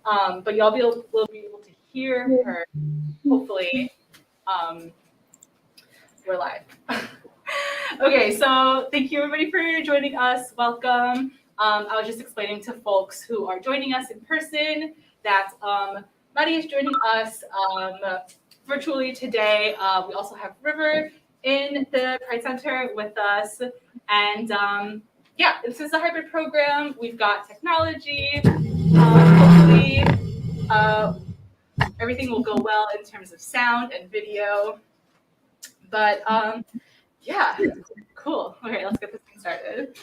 But y'all will be able to hear her. Hopefully, we're live. Okay, so thank you everybody for joining us. Welcome. I was just explaining to folks who are joining us in person that Mari is joining us virtually today. We also have River in the Pride Center with us. And yeah, this is a hybrid program. We've got technology. Hopefully everything will go well in terms of sound and video. But yeah, cool. Okay, let's get this thing started.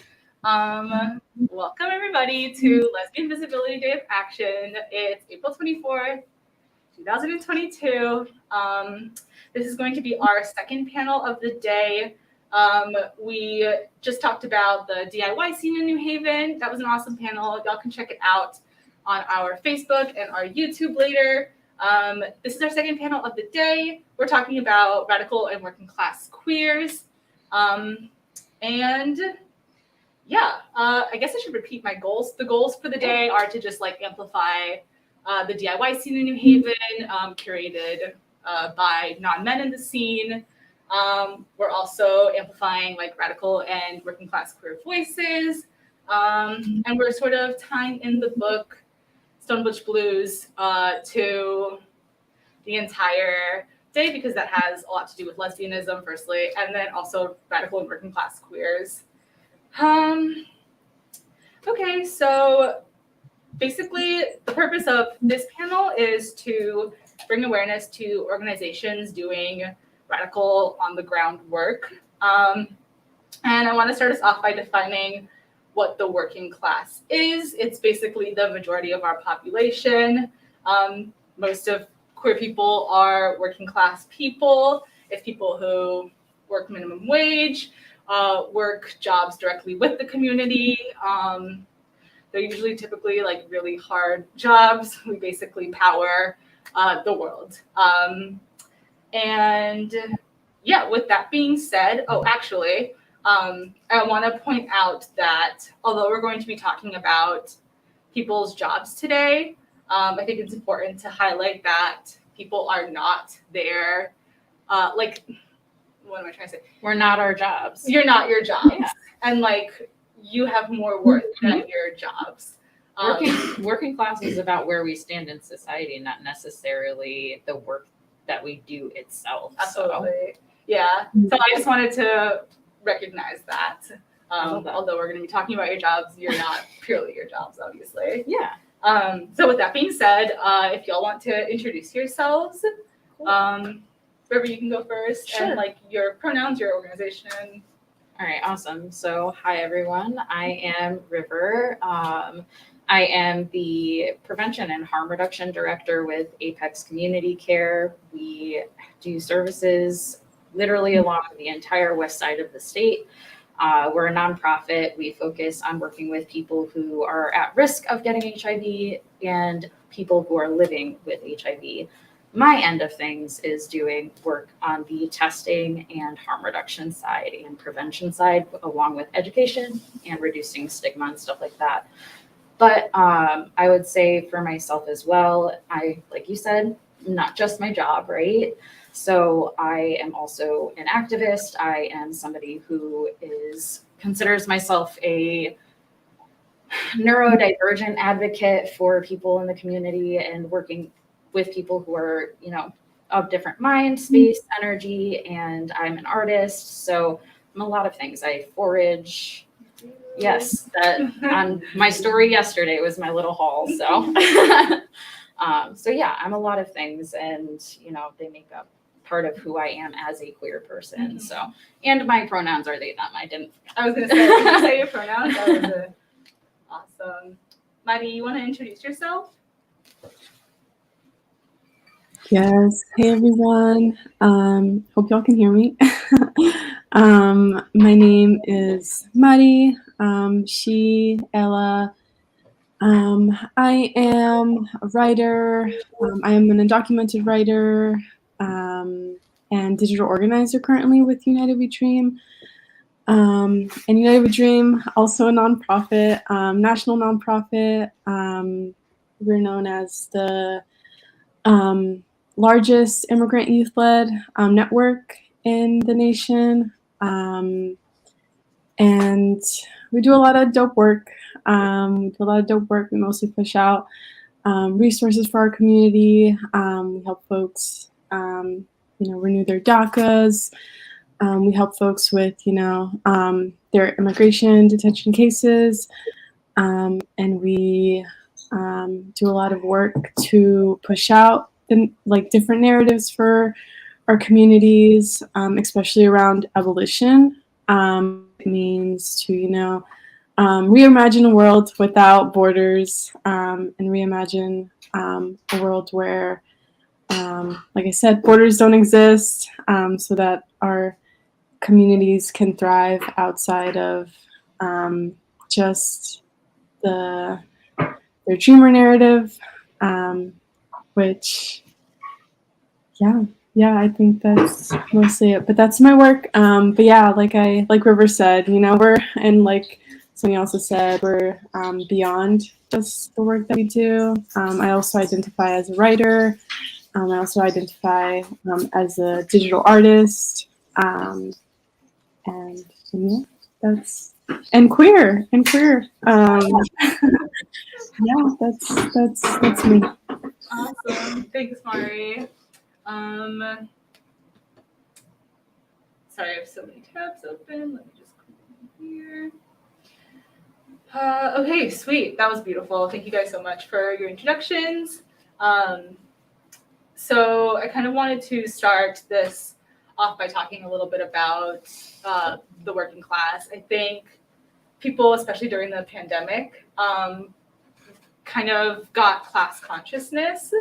Welcome everybody to Lesbian Visibility Day of Action. It's April 24th, 2022. This is going to be our second panel of the day. We just talked about the DIY scene in New Haven. That was an awesome panel. Y'all can check it out on our Facebook and our YouTube later. This is our second panel of the day. We're talking about radical and working class queers. And yeah, I guess I should repeat my goals. The goals for the day are to just like amplify the DIY scene in New Haven, curated by non-men in the scene. We're also amplifying like radical and working class queer voices. And we're sort of tying in the book Stone Butch Blues to the entire day because that has a lot to do with lesbianism, firstly, and then also radical and working class queers. Okay, so basically the purpose of this panel is to bring awareness to organizations doing radical on the ground work. And I want to start us off by defining what the working class is. It's basically the majority of our population. Most of queer people are working class people. It's people who work minimum wage, work jobs directly with the community. They're usually typically like really hard jobs. We basically power the world. And yeah, with that being said, I want to point out that although we're going to be talking about people's jobs today, I think it's important to highlight that people are not there. Like, what am I trying to say? We're not our jobs. You're not your jobs. Yeah. And like, you have more worth than your jobs. Working class is about where we stand in society, not necessarily the work that we do itself. Absolutely. So. Yeah. So I just wanted to recognize that. Although we're going to be talking about your jobs, you're not purely your jobs, obviously. Yeah. So with that being said, if y'all want to introduce yourselves, River, you can go first. Sure. And like your pronouns, your organization. All right, awesome. So hi, everyone. I am River. I am the Prevention and Harm Reduction Director with Apex Community Care. We do services literally along the entire west side of the state. We're a nonprofit. We focus on working with people who are at risk of getting HIV and people who are living with HIV. My end of things is doing work on the testing and harm reduction side and prevention side, along with education and reducing stigma and stuff like that. But I would say for myself as well, like you said, not just my job, right? So I am also an activist. I am somebody who considers myself a neurodivergent advocate for people in the community and working with people who are, of different mind, space, energy, and I'm an artist. So I'm a lot of things. I forage. Yes, that on my story yesterday was my little haul. So, so yeah, I'm a lot of things, and they make up part of who I am as a queer person. So, and my pronouns are they, them. I was gonna say, did you say your pronouns? That was awesome. Mari, you want to introduce yourself? Yes. Hey, everyone. Hope y'all can hear me. My name is Mari. She, Ella. I am a writer. I am an undocumented writer and digital organizer currently with UnitedWeDream. And UnitedWeDream, also a nonprofit, national nonprofit. we're known as the largest immigrant youth-led network in the nation. And we do a lot of dope work. We mostly push out resources for our community. We help folks, renew their DACAs. We help folks with, their immigration detention cases. And we do a lot of work to push out different narratives for our communities, especially around abolition. It means to, reimagine a world without borders, and reimagine a world where, like I said, borders don't exist, so that our communities can thrive outside of just their dreamer narrative, which, yeah, I think that's mostly it. But that's my work. But yeah, like River said, we're, and like Sonia also said, we're beyond just the work that we do. I also identify as a writer. I also identify as a digital artist, and yeah, and queer. Yeah, that's me. Awesome. Thanks, Mari. Sorry, I have so many tabs open. Let me just click here. Okay, sweet. That was beautiful. Thank you guys so much for your introductions. So I kind of wanted to start this off by talking a little bit about the working class. I think people, especially during the pandemic, kind of got class consciousness,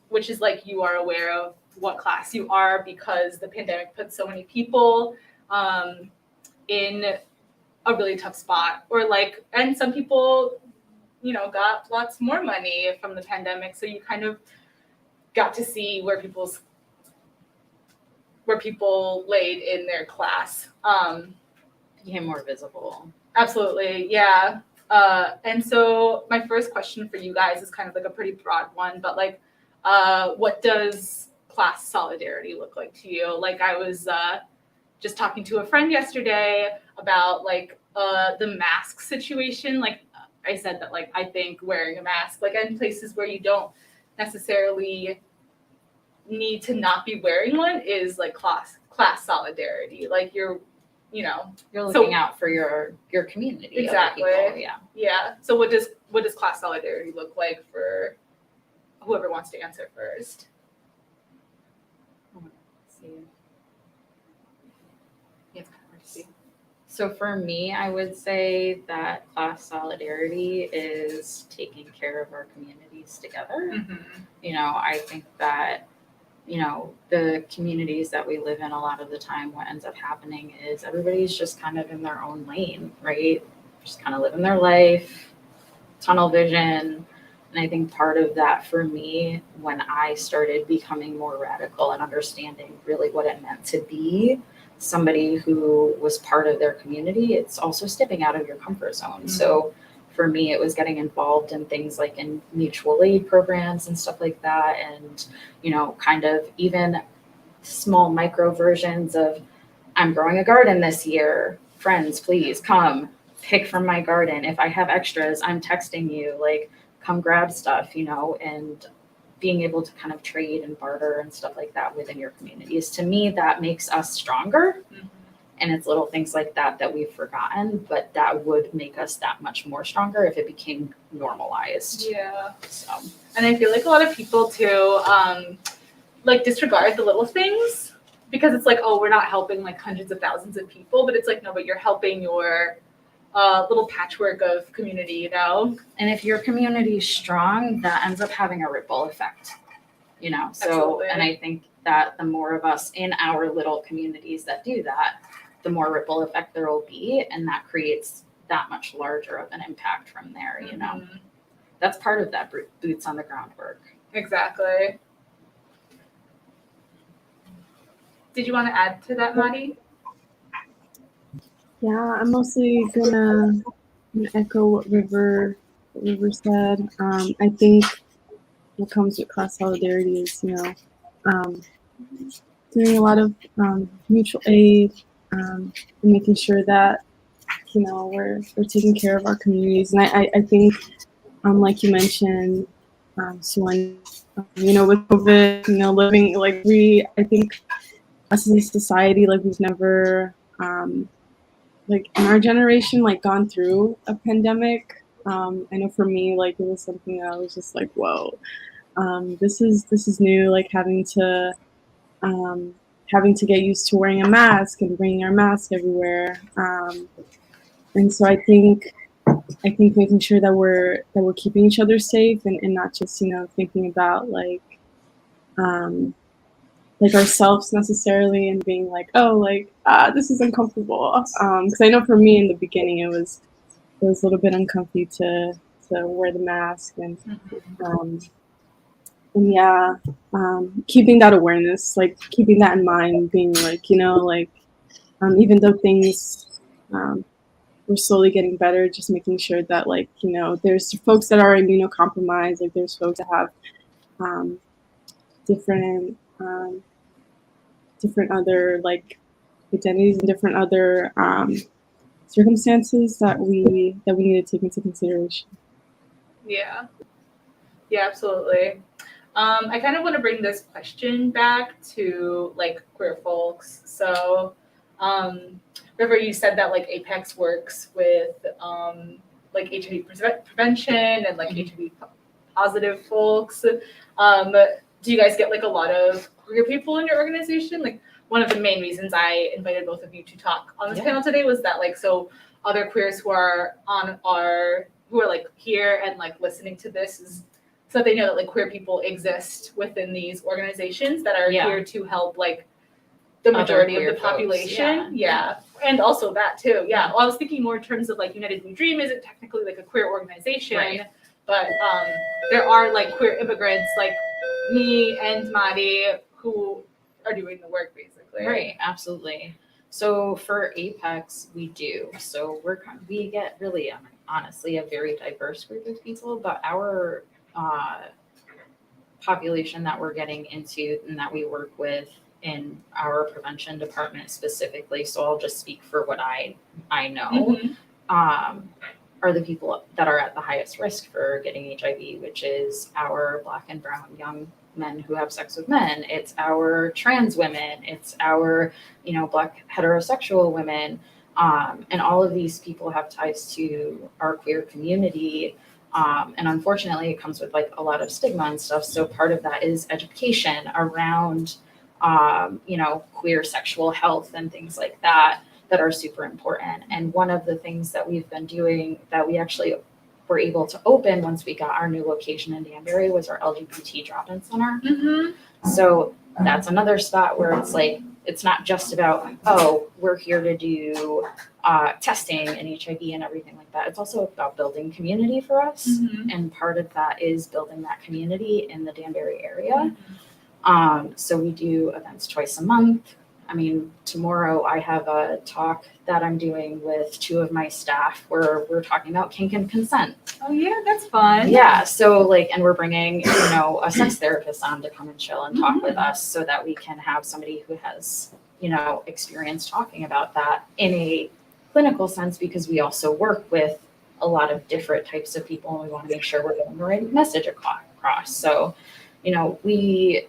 which is like you are aware of what class you are because the pandemic put so many people in a really tough spot, and some people, got lots more money from the pandemic. So you kind of got to see where people laid in their class. Became more visible. Absolutely, yeah. And so my first question for you guys is kind of like a pretty broad one, but what does class solidarity look like to you? Like I was just talking to a friend yesterday about the mask situation. Like I said that I think wearing a mask, in places where you don't necessarily need to not be wearing one is class solidarity. Like you're looking out for your community. Exactly. People, yeah. Yeah. So what does class solidarity look like for whoever wants to answer first? Let's see. Yeah, it's kind of hard to see. So for me, I would say that class solidarity is taking care of our communities together. Mm-hmm. I think that the communities that we live in, a lot of the time, what ends up happening is everybody's just kind of in their own lane, right? Just kind of living their life, tunnel vision. And I think part of that for me, when I started becoming more radical and understanding really what it meant to be somebody who was part of their community, it's also stepping out of your comfort zone. Mm-hmm. So for me, it was getting involved in things like in mutual aid programs and stuff like that. And, kind of even small micro versions of, I'm growing a garden this year. Friends, please come pick from my garden. If I have extras, I'm texting you, come grab stuff, and being able to kind of trade and barter and stuff like that within your communities. To me, that makes us stronger. Mm-hmm. And it's little things like that we've forgotten, but that would make us that much more stronger if it became normalized. Yeah. So, and I feel like a lot of people too, disregard the little things because it's we're not helping hundreds of thousands of people, but it's no, but you're helping your little patchwork of community, And if your community is strong, that ends up having a ripple effect, So, absolutely. And I think that the more of us in our little communities that do that, the more ripple effect there will be, and that creates that much larger of an impact from there, Mm-hmm. That's part of that boots on the ground work. Exactly. Did you want to add to that, Mari? Yeah, I'm mostly gonna echo what River what River said. I think what comes with class solidarity is, doing a lot of mutual aid, and making sure that, we're taking care of our communities. And I think, like you mentioned, Suyane, with COVID, living, like, I think us as a society, like, we've never, like, in our generation, like, gone through a pandemic. I know for me, like, it was something that I was just like, whoa, this is new, like, um, having to get used to wearing a mask and bringing our mask everywhere. And so I think making sure that we're keeping each other safe, and not just, thinking about like ourselves necessarily, and being like, oh, like, this is uncomfortable. Because I know for me in the beginning it was a little bit uncomfy to wear the mask, and yeah, keeping that awareness, like keeping that in mind, being like, even though things we're slowly getting better, just making sure that, like, there's folks that are immunocompromised, like there's folks that have different different other, like, identities and different other circumstances that we need to take into consideration. Yeah. Yeah, absolutely. I kind of want to bring this question back to, like, queer folks. So, River, you said that, like, Apex works with like HIV prevention and, like, HIV positive folks. Do you guys get, like, a lot of queer people in your organization? Like, one of the main reasons I invited both of you to talk on this panel today was that, like, so other queers who are like here and, like, listening to this is so that they know that, like, queer people exist within these organizations that are here to help, like, the majority of the population. Folks, yeah. And also that too. Yeah. Well, I was thinking more in terms of, like, UnitedWeDream isn't technically, like, a queer organization, Right. but there are, like, queer immigrants like me and Mari who are doing the work, basically. Right, absolutely. So for Apex, we do. So we get really, honestly, a very diverse group of people, but our population that we're getting into and that we work with in our prevention department specifically, so I'll just speak for what I know, are the people that are at the highest risk for getting HIV, which is our Black and brown young men who have sex with men. It's our trans women. It's our, Black heterosexual women. And all of these people have ties to our queer community. And unfortunately, it comes with, like, a lot of stigma and stuff. So part of that is education around, queer sexual health and things like that are super important. And one of the things that we've been doing that we actually were able to open once we got our new location in Danbury was our LGBT drop-in center. So that's another spot where it's like, it's not just about, oh, we're here to do testing and HIV and everything like that. It's also about building community for us. And part of that is building that community in the Danbury area. So we do events twice a month. I mean, tomorrow I have a talk that I'm doing with 2 of my staff where we're talking about kink and consent. Oh yeah, that's fun. Yeah, so, like, and we're bringing, a sex therapist on to come and chill and talk with us so that we can have somebody who has, experience talking about that in a clinical sense, because we also work with a lot of different types of people and we want to make sure we're getting the right message across. So,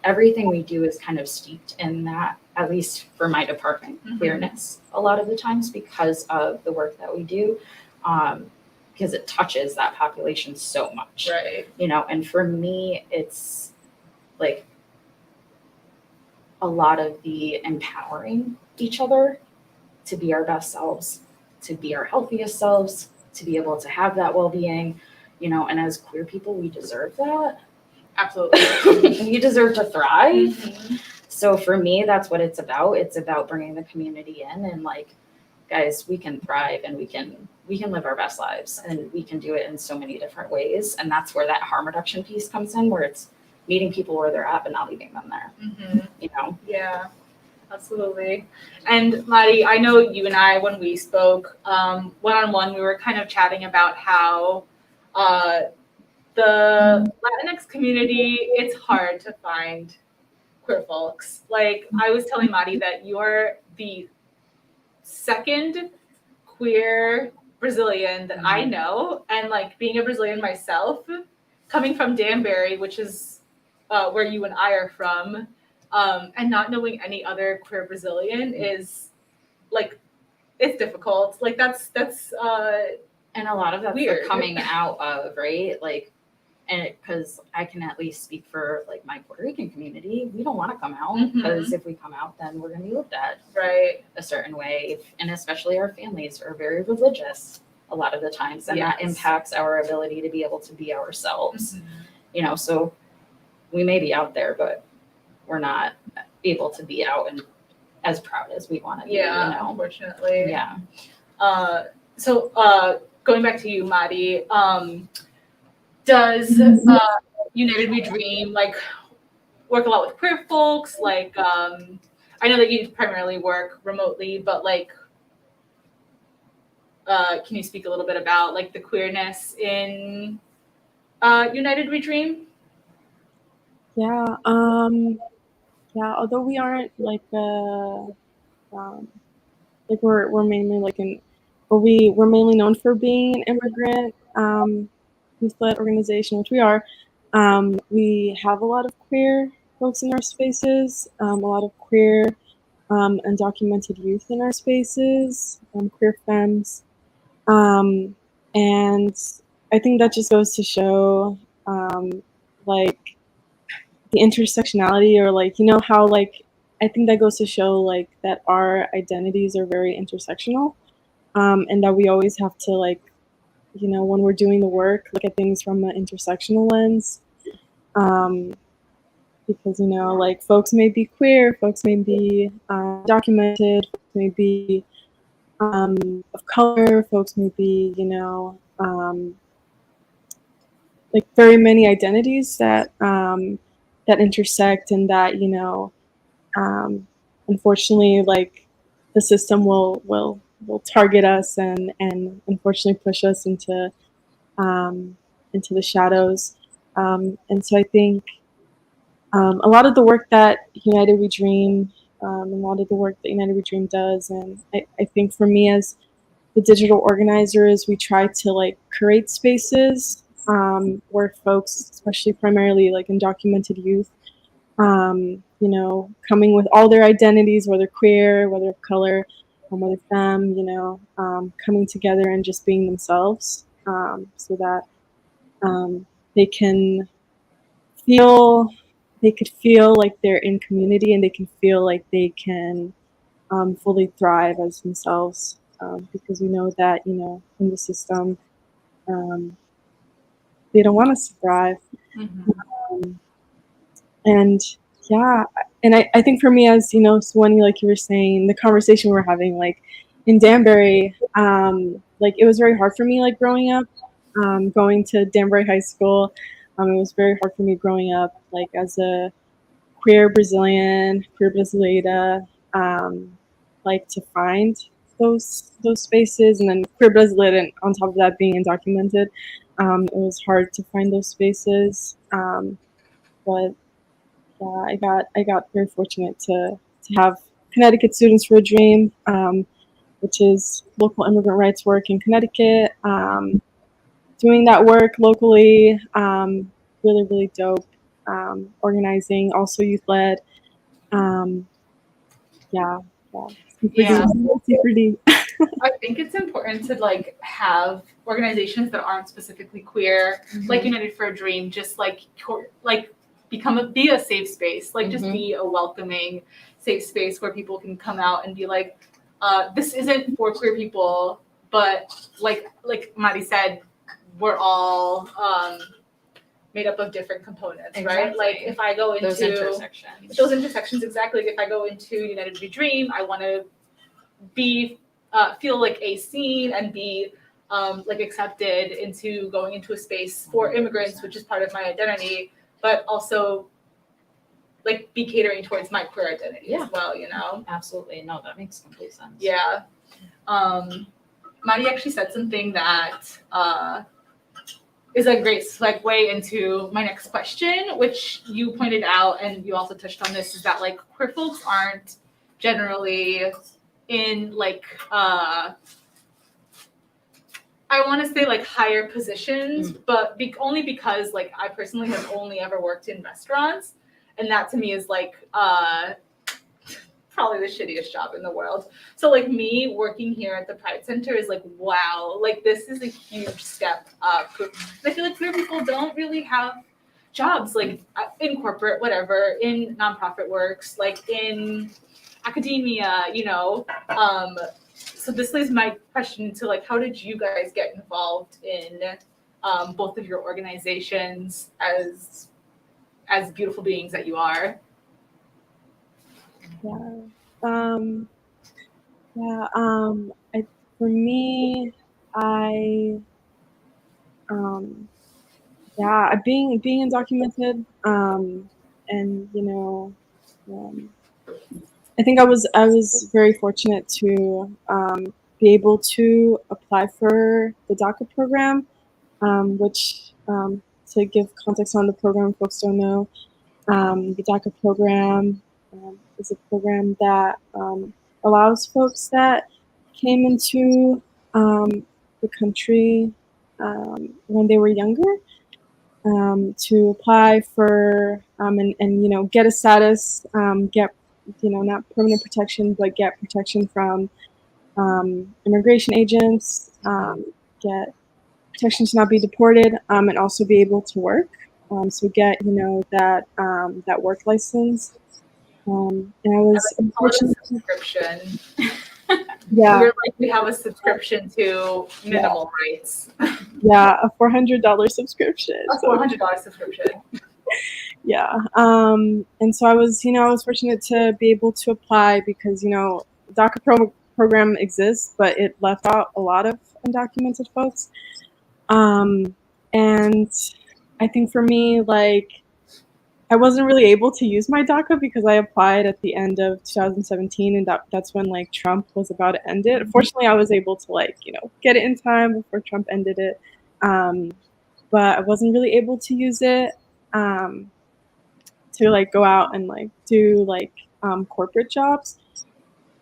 everything we do is kind of steeped in that, at least for my department, queerness a lot of the times because of the work that we do, because it touches that population so much. Right. And for me, it's like a lot of the empowering each other to be our best selves, to be our healthiest selves, to be able to have that well-being, and as queer people, we deserve that. Absolutely. We deserve to thrive. So for me, that's what it's about. It's about bringing the community in and, like, guys, we can thrive and we can live our best lives, and we can do it in so many different ways. And that's where that harm reduction piece comes in, where it's meeting people where they're at but not leaving them there. Yeah, absolutely. And Mari, I know you and I, when we spoke one-on-one, we were kind of chatting about how The Latinx community, it's hard to find queer folks. Like I was telling Mari that you're the second queer Brazilian that I know, and like being a Brazilian myself, coming from Danbury, which is where you and I are from, and not knowing any other queer Brazilian is like it's difficult. Like that's and a lot of that's weird. the coming out of, right? Like, and because I can at least speak for like my Puerto Rican community, we don't want to come out because if we come out, then we're going to be looked at right a certain way, and especially our families are very religious a lot of the times, and that impacts our ability to be able to be ourselves. You know, so we may be out there, but we're not able to be out and as proud as we want to be. Yeah, you know? unfortunately. Yeah. So going back to you, Mari, does UnitedWeDream like work a lot with queer folks? Like, I know that you primarily work remotely, but like, can you speak a little bit about like the queerness in UnitedWeDream? Yeah. Yeah. Although we aren't like like we're mainly like we're mainly known for being an immigrant youth-led organization, which we are. We have a lot of queer folks in our spaces, a lot of queer undocumented youth in our spaces, queer femmes, and I think that just goes to show like the intersectionality, or like, you know, how like I think that goes to show like that our identities are very intersectional, and that we always have to like, you know, when we're doing the work, look at things from an intersectional lens, because, you know, like folks may be queer, folks may be documented, folks may be of color, folks may be, you know, like very many identities that that intersect, and that, you know, unfortunately, like the system will target us and unfortunately push us into the shadows. And so I think a lot of the work that UnitedWeDream, a lot of the work that UnitedWeDream does, and I think for me as the digital organizer, is we try to like create spaces where folks, especially primarily like undocumented youth, you know, coming with all their identities, whether queer, whether of color, whether femme, you know, coming together and just being themselves, so that they can feel, they could feel like they're in community, and they can feel like they can fully thrive as themselves, because we know that, you know, in the system, they don't want us to thrive. And yeah, and I think for me, as you know, Suyane, like you were saying, the conversation we're having, like in Danbury, like it was very hard for me, like growing up, going to Danbury High School. It was very hard for me growing up, like as a queer Brazilian, queer Brasileira, like to find those spaces, and then queer Brasileira, and on top of that being undocumented, it was hard to find those spaces. But yeah, I got very fortunate to have Connecticut Students for a Dream, which is local immigrant rights work in Connecticut. Doing that work locally, really, really dope. Organizing, also youth led. Yeah, super deep. I think it's important to like have organizations that aren't specifically queer, like United for a Dream, just like be a safe space, like just be a welcoming, safe space where people can come out and be like, this isn't for queer people, but like Mari said, we're all made up of different components, right? Like if I go into those intersections, exactly. Like if I go into UnitedWeDream, I want to be feel like a seen and be like accepted into going into a space for immigrants, which is part of my identity, but also like be catering towards my queer identity as well, you know? Absolutely. No, that makes complete sense. Yeah. Mari actually said something that is a great segue into my next question, which you pointed out, and you also touched on this, is that like queer folks aren't generally in like I want to say like higher positions, but only because like I personally have only ever worked in restaurants, and that to me is like probably the shittiest job in the world. So like me working here at the Pride Center is like, wow, like this is a huge step up. And I feel like queer people don't really have jobs like in corporate, whatever, in nonprofit works, like in academia, you know. So this leads my question to like, how did you guys get involved in both of your organizations as beautiful beings that you are? For me, being undocumented, and you know, I think I was very fortunate to be able to apply for the DACA program, which to give context on the program, folks don't know, the DACA program is a program that allows folks that came into the country when they were younger to apply for and you know, get a status, get, you know, not permanent protection, but get protection from immigration agents, get protection to not be deported, and also be able to work. So get, you know, that work license. And I was unfortunate subscription. Yeah. We're like, we have a subscription to minimal rights. Yeah, a $400 subscription. A $400 subscription. Yeah. And so I was fortunate to be able to apply because, you know, DACA program exists, but it left out a lot of undocumented folks. And I think for me, like, I wasn't really able to use my DACA because I applied at the end of 2017, and that's when like Trump was about to end it. Fortunately, I was able to like, you know, get it in time before Trump ended it. But I wasn't really able to use it to like go out and like do like corporate jobs.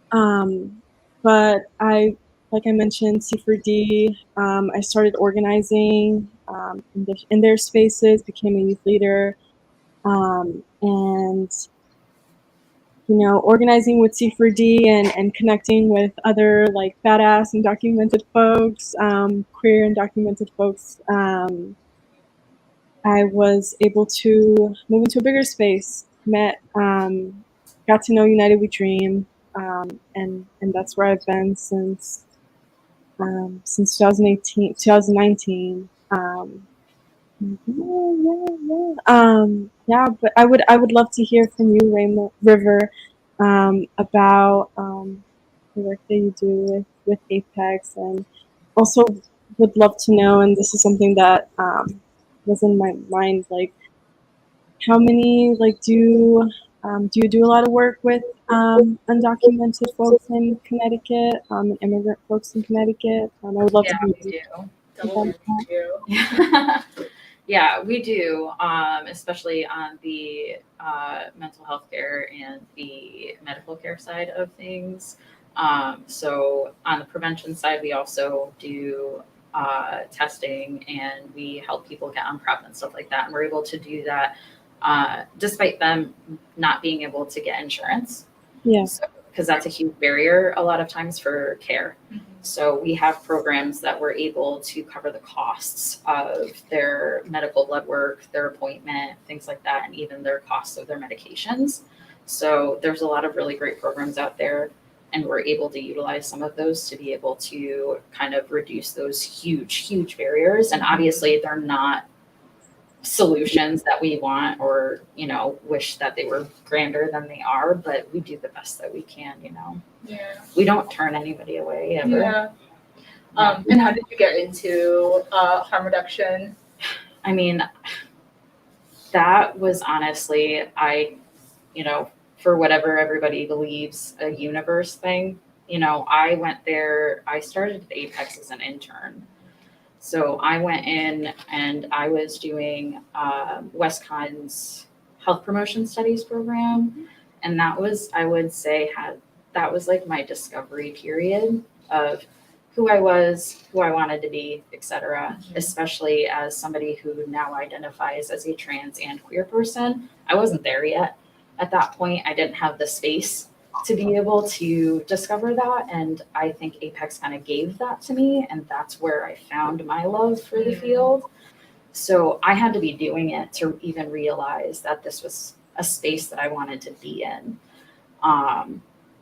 But like I mentioned, C4D, I started organizing in their spaces, became a youth leader. And, you know, organizing with C4D and connecting with other like badass and documented folks, queer and documented folks, I was able to move into a bigger space, got to know UnitedWeDream, and that's where I've been since 2019. But I would love to hear from you, River, about the work that you do with Apex, and also would love to know, and this is something that was in my mind, like how many like do you do a lot of work with undocumented folks in Connecticut, and immigrant folks in Connecticut? I would love to we do. Yeah, we do, especially on the mental health care and the medical care side of things. So on the prevention side, we also do testing, and we help people get on PrEP and stuff like that. And we're able to do that despite them not being able to get insurance. Yeah. Because that's a huge barrier a lot of times for care. Mm-hmm. So we have programs that we're able to cover the costs of their medical blood work, their appointment, things like that, and even their costs of their medications. So there's a lot of really great programs out there, and we're able to utilize some of those to be able to kind of reduce those huge barriers. And obviously they're not solutions that we want or, you know, wish that they were grander than they are, but we do the best that we can, you know. Yeah. We don't turn anybody away ever. Yeah. And how did you get into harm reduction? I mean, that was honestly, you know, for whatever everybody believes, a universe thing. You know, I went there, I started at Apex as an intern. So I went in and I was doing WestCon's health promotion studies program. And that was, I would say, that was like my discovery period of who I was, who I wanted to be, etc. Especially as somebody who now identifies as a trans and queer person. I wasn't there yet. At that point, I didn't have the space to be able to discover that. And I think Apex kind of gave that to me. And that's where I found my love for the field. So I had to be doing it to even realize that this was a space that I wanted to be in.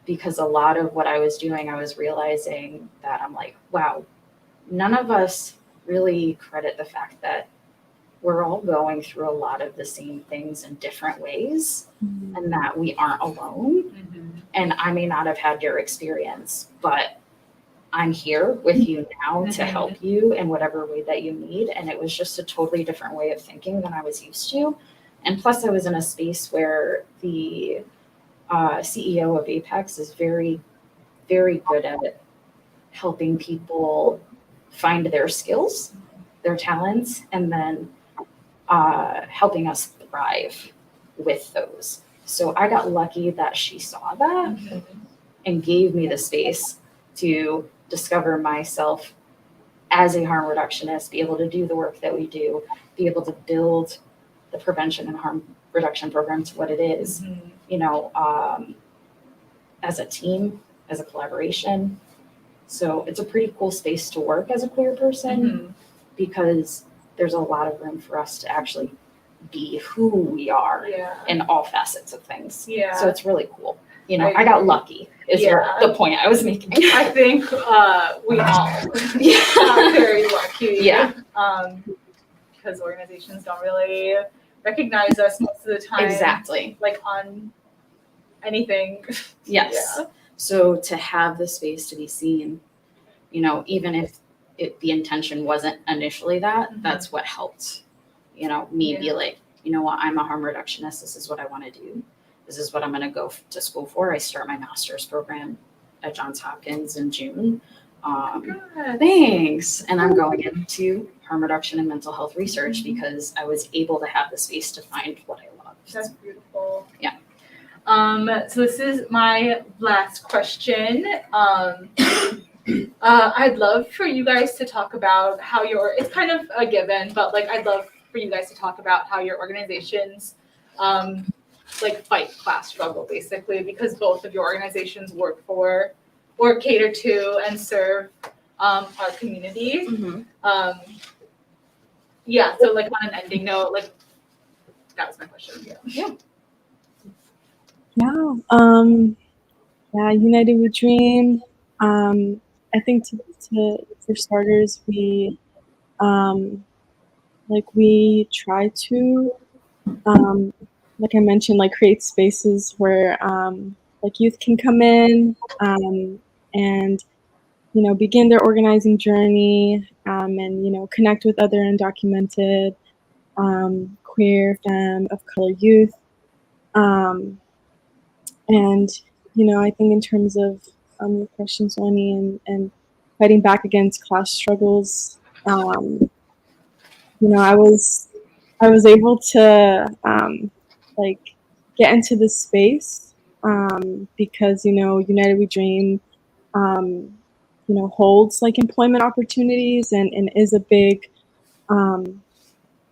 Because a lot of what I was doing, I was realizing that I'm like, wow, none of us really credit the fact that we're all going through a lot of the same things in different ways, and that we aren't alone. And I may not have had your experience, but I'm here with you now to help you in whatever way that you need. And it was just a totally different way of thinking than I was used to. And plus I was in a space where the CEO of Apex is very, very good at helping people find their skills, their talents, and then helping us thrive with those. So I got lucky that she saw that and gave me the space to discover myself as a harm reductionist, be able to do the work that we do, be able to build the prevention and harm reduction program to what it is, you know, as a team, as a collaboration. So it's a pretty cool space to work as a queer person because there's a lot of room for us to actually be who we are in all facets of things. So it's really cool. You know, I got lucky is the point I was making. I think we all got very lucky. Because organizations don't really recognize us most of the time. Exactly. Like on anything. Yes. So to have the space to be seen, you know, even if the intention wasn't initially that, that's what helped, you know, me be like, you know what, I'm a harm reductionist. This is what I want to do. This is what I'm going to go to school for. I start my master's program at Johns Hopkins in June. Thanks. And I'm going into harm reduction and mental health research because I was able to have the space to find what I loved. That's beautiful. Yeah. So this is my last question. I'd love for you guys to talk about how it's kind of a given, but like I'd love for you guys to talk about how your organizations like fight class struggle basically, because both of your organizations work for or cater to and serve our community. So like on an ending note, like that was my question. UnitedWeDream. I think for starters, we try to like I mentioned, like create spaces where like youth can come in and you know begin their organizing journey and you know connect with other undocumented queer, femme, of color youth. And you know, I think in terms of your question, Suyane, and fighting back against class struggles, you know, I was able to like get into this space because you know UnitedWeDream you know holds like employment opportunities and is a big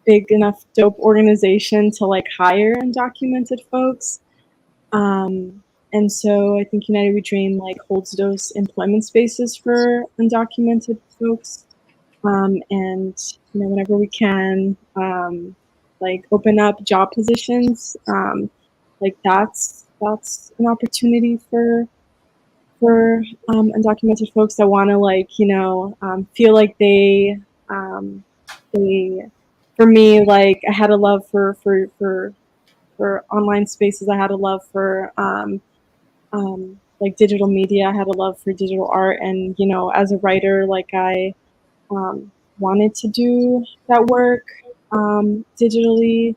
big enough dope organization to like hire undocumented folks. And so I think UnitedWeDream like holds those employment spaces for undocumented folks. And you know, whenever we can, like open up job positions, like that's an opportunity for undocumented folks that want to like you know feel like they for me like I had a love for online spaces. I had a love for like digital media. I had a love for digital art, and you know, as a writer, like I wanted to do that work digitally,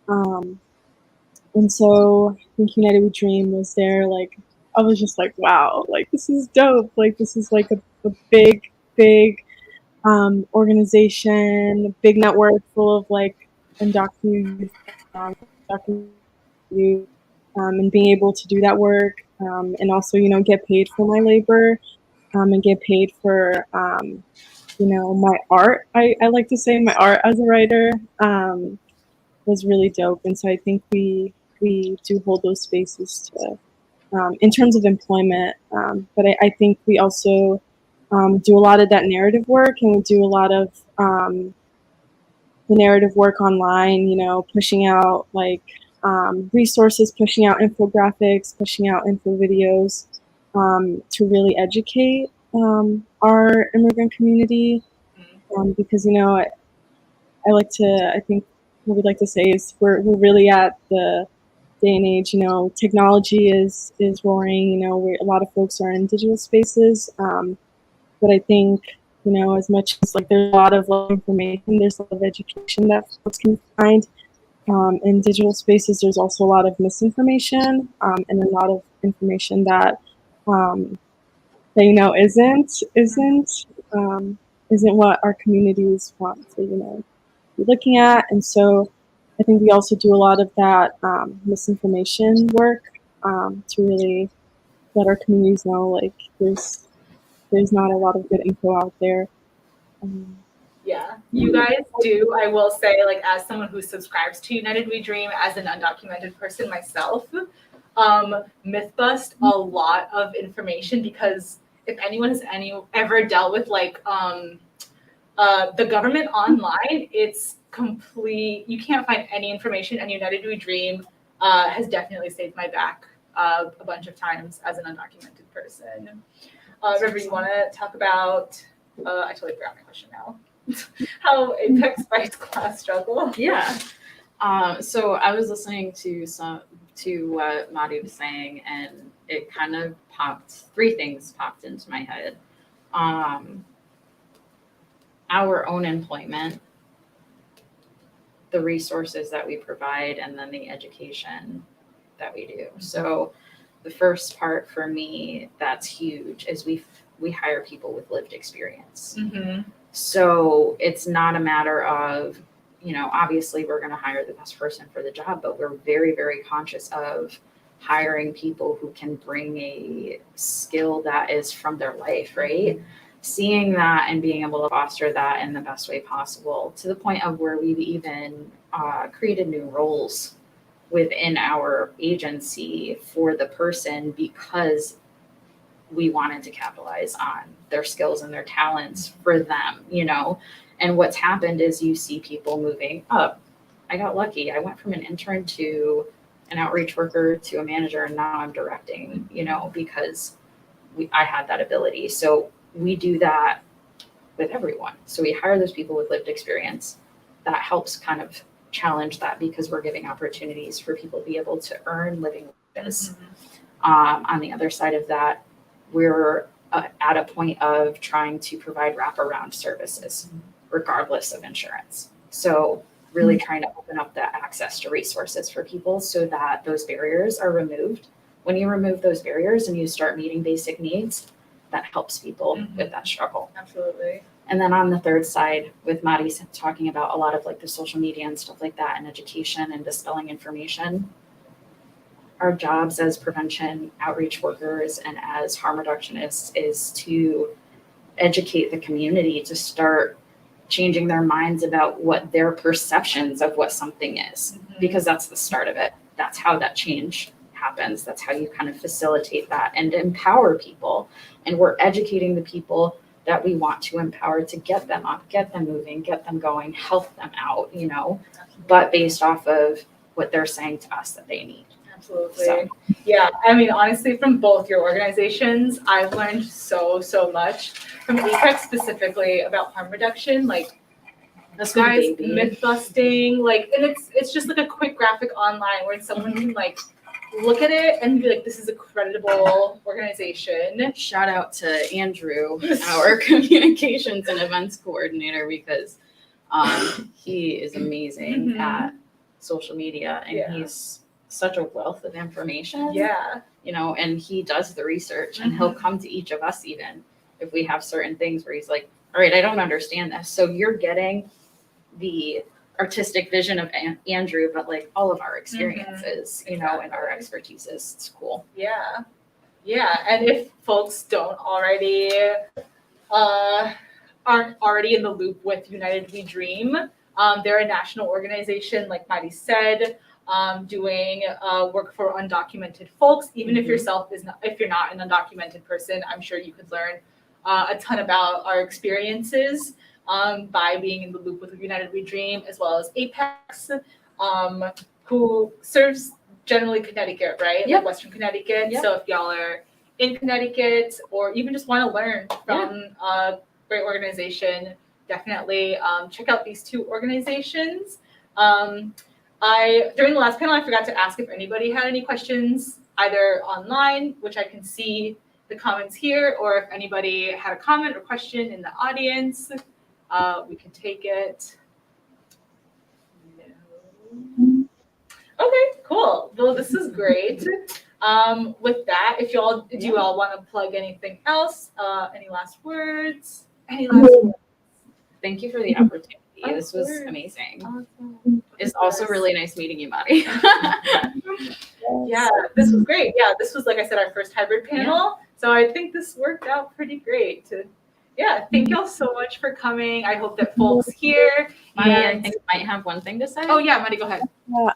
and so I think UnitedWeDream was there. Like I was just like, wow, like this is dope. Like this is like a big organization, big network full of like undocumented youth, and being able to do that work, and also, get paid for my labor, and get paid for, my art. I like to say my art as a writer, was really dope. And so I think we do hold those spaces to, in terms of employment. But I think we also do a lot of that narrative work, and we do a lot of the narrative work online, pushing out like resources, pushing out infographics, pushing out info videos, to really educate our immigrant community. Because, I think what we'd like to say is we're really at the day and age, technology is roaring, a lot of folks are in digital spaces. But I think, as much as like there's a lot of information, there's a lot of education that folks can find in digital spaces. There's also a lot of misinformation, and a lot of information that isn't what our communities want to be looking at. And so I think we also do a lot of that misinformation work, to really let our communities know like there's not a lot of good info out there. Yeah, you guys do. I will say, like, as someone who subscribes to UnitedWeDream, as an undocumented person myself, myth bust a lot of information, because if anyone has ever dealt with like the government online, it's complete. You can't find any information, and UnitedWeDream has definitely saved my back a bunch of times as an undocumented person. River, you want to talk about? I totally forgot my question now. How Apex fights class struggle? Yeah. So I was listening to what Mari was saying, and it kind of three things popped into my head. Our own employment, the resources that we provide, and then the education that we do. So the first part for me that's huge is we hire people with lived experience. Mm-hmm. So it's not a matter of, obviously we're going to hire the best person for the job, but we're very, very conscious of hiring people who can bring a skill that is from their life, right? Mm-hmm. Seeing that and being able to foster that in the best way possible, to the point of where we've even created new roles within our agency for the person, because we wanted to capitalize on their skills and their talents for them, And what's happened is you see people moving up. I got lucky. I went from an intern to an outreach worker to a manager, and now I'm directing, because I had that ability. So we do that with everyone. So we hire those people with lived experience. That helps kind of challenge that, because we're giving opportunities for people to be able to earn living wages. Mm-hmm. On the other side of that, we're at a point of trying to provide wraparound services, regardless of insurance. So really trying to open up that access to resources for people so that those barriers are removed. When you remove those barriers and you start meeting basic needs, that helps people with that struggle. Absolutely. And then on the third side, with Mari talking about a lot of like the social media and stuff like that, and education and dispelling information, our jobs as prevention outreach workers and as harm reductionists is to educate the community to start changing their minds about what their perceptions of what something is, because that's the start of it. That's how that change happens. That's how you kind of facilitate that and empower people. And we're educating the people that we want to empower to get them up, get them moving, get them going, help them out, but based off of what they're saying to us that they need. Absolutely. So. Yeah. I mean, honestly, from both your organizations, I've learned so much. From Apex specifically about harm reduction, like that's guys, myth busting, like, and it's just like a quick graphic online where someone can like look at it and be like, this is a creditable organization. Shout out to Andrew, our communications and events coordinator, because he is amazing at social media, and he's such a wealth of information. Yeah. And he does the research, and he'll come to each of us even if we have certain things where he's like, all right, I don't understand this. So you're getting the artistic vision of Andrew, but like all of our experiences, you know, and our expertises. It's cool. Yeah. Yeah. And if folks don't already aren't already in the loop with UnitedWeDream, they're a national organization, like Mari said, doing work for undocumented folks. Even if if you're not an undocumented person, I'm sure you could learn a ton about our experiences by being in the loop with UnitedWeDream, as well as Apex, who serves generally Connecticut, right? Yep. Like Western Connecticut. Yep. So if y'all are in Connecticut or even just want to learn from a great organization, definitely check out these two organizations. During the last panel, I forgot to ask if anybody had any questions, either online, which I can see the comments here, or if anybody had a comment or question in the audience, we can take it. No. Okay, cool. Well, this is great. With that, if do you all want to plug anything else? Any last words? Thank you for the opportunity. This was amazing. Awesome. It's also really nice meeting you, Mari. Yeah, this was great. Yeah, this was, like I said, our first hybrid panel. So I think this worked out pretty great. Thank y'all so much for coming. I hope that folks here. Mari, I think might have one thing to say. Oh yeah, Mari, go ahead.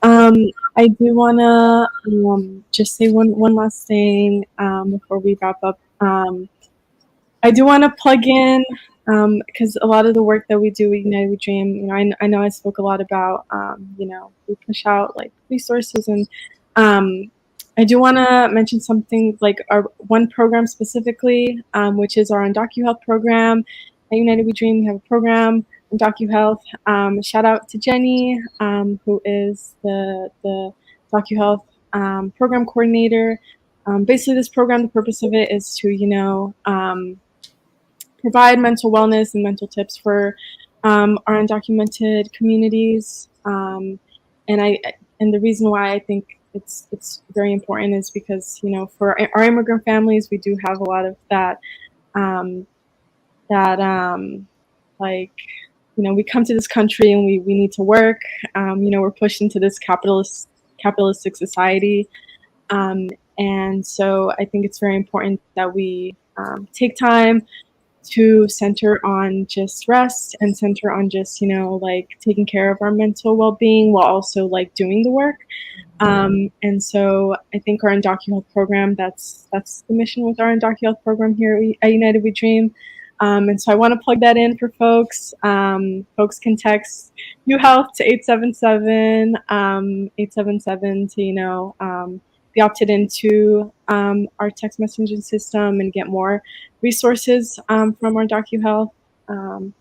I do want to just say one last thing before we wrap up. I do want to plug in because a lot of the work that we do with UnitedWeDream, you know, I know I spoke a lot about, you know, we push out like resources, and I do want to mention something like our one program specifically, which is our DocuHealth program. At UnitedWeDream, we have a program on DocuHealth. Shout out to Jenny, who is the DocuHealth program coordinator. Basically, this program, the purpose of it is to, you know, provide mental wellness and mental tips for our undocumented communities. And the reason why I think it's very important is because, you know, for our immigrant families, we do have a lot of that like, you know, we come to this country and we need to work. You know, we're pushed into this capitalistic society. And so I think it's very important that we take time to center on just rest and center on just, you know, like taking care of our mental well-being while also like doing the work. And so I think our DocuHealth program, that's the mission with our DocuHealth program here at UnitedWeDream. And so I want to plug that in for folks. Folks can text UHealth to 877 to, you know, be opted into our text messaging system and get more resources from our DocuHealth. I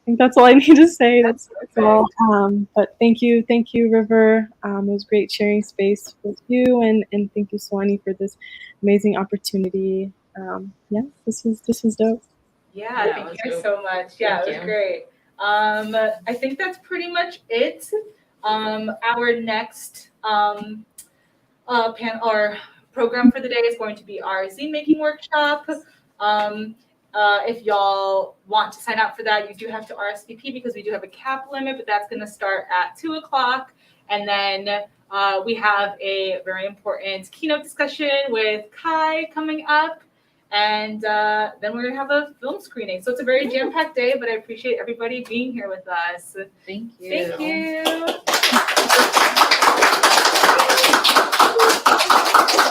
think that's all I need to say. That's all. But thank you, River. It was great sharing space with you, and thank you, Suyane, for this amazing opportunity. This was dope. Yeah, thank you guys so much. Yeah, it was great. I think that's pretty much it. Our next program for the day is going to be our zine making workshop. If y'all want to sign up for that, you do have to RSVP because we do have a cap limit, but that's going to start at 2:00. And then we have a very important keynote discussion with Kai coming up. And then we're going to have a film screening. So it's a very jam-packed day, but I appreciate everybody being here with us. Thank you. Thank you.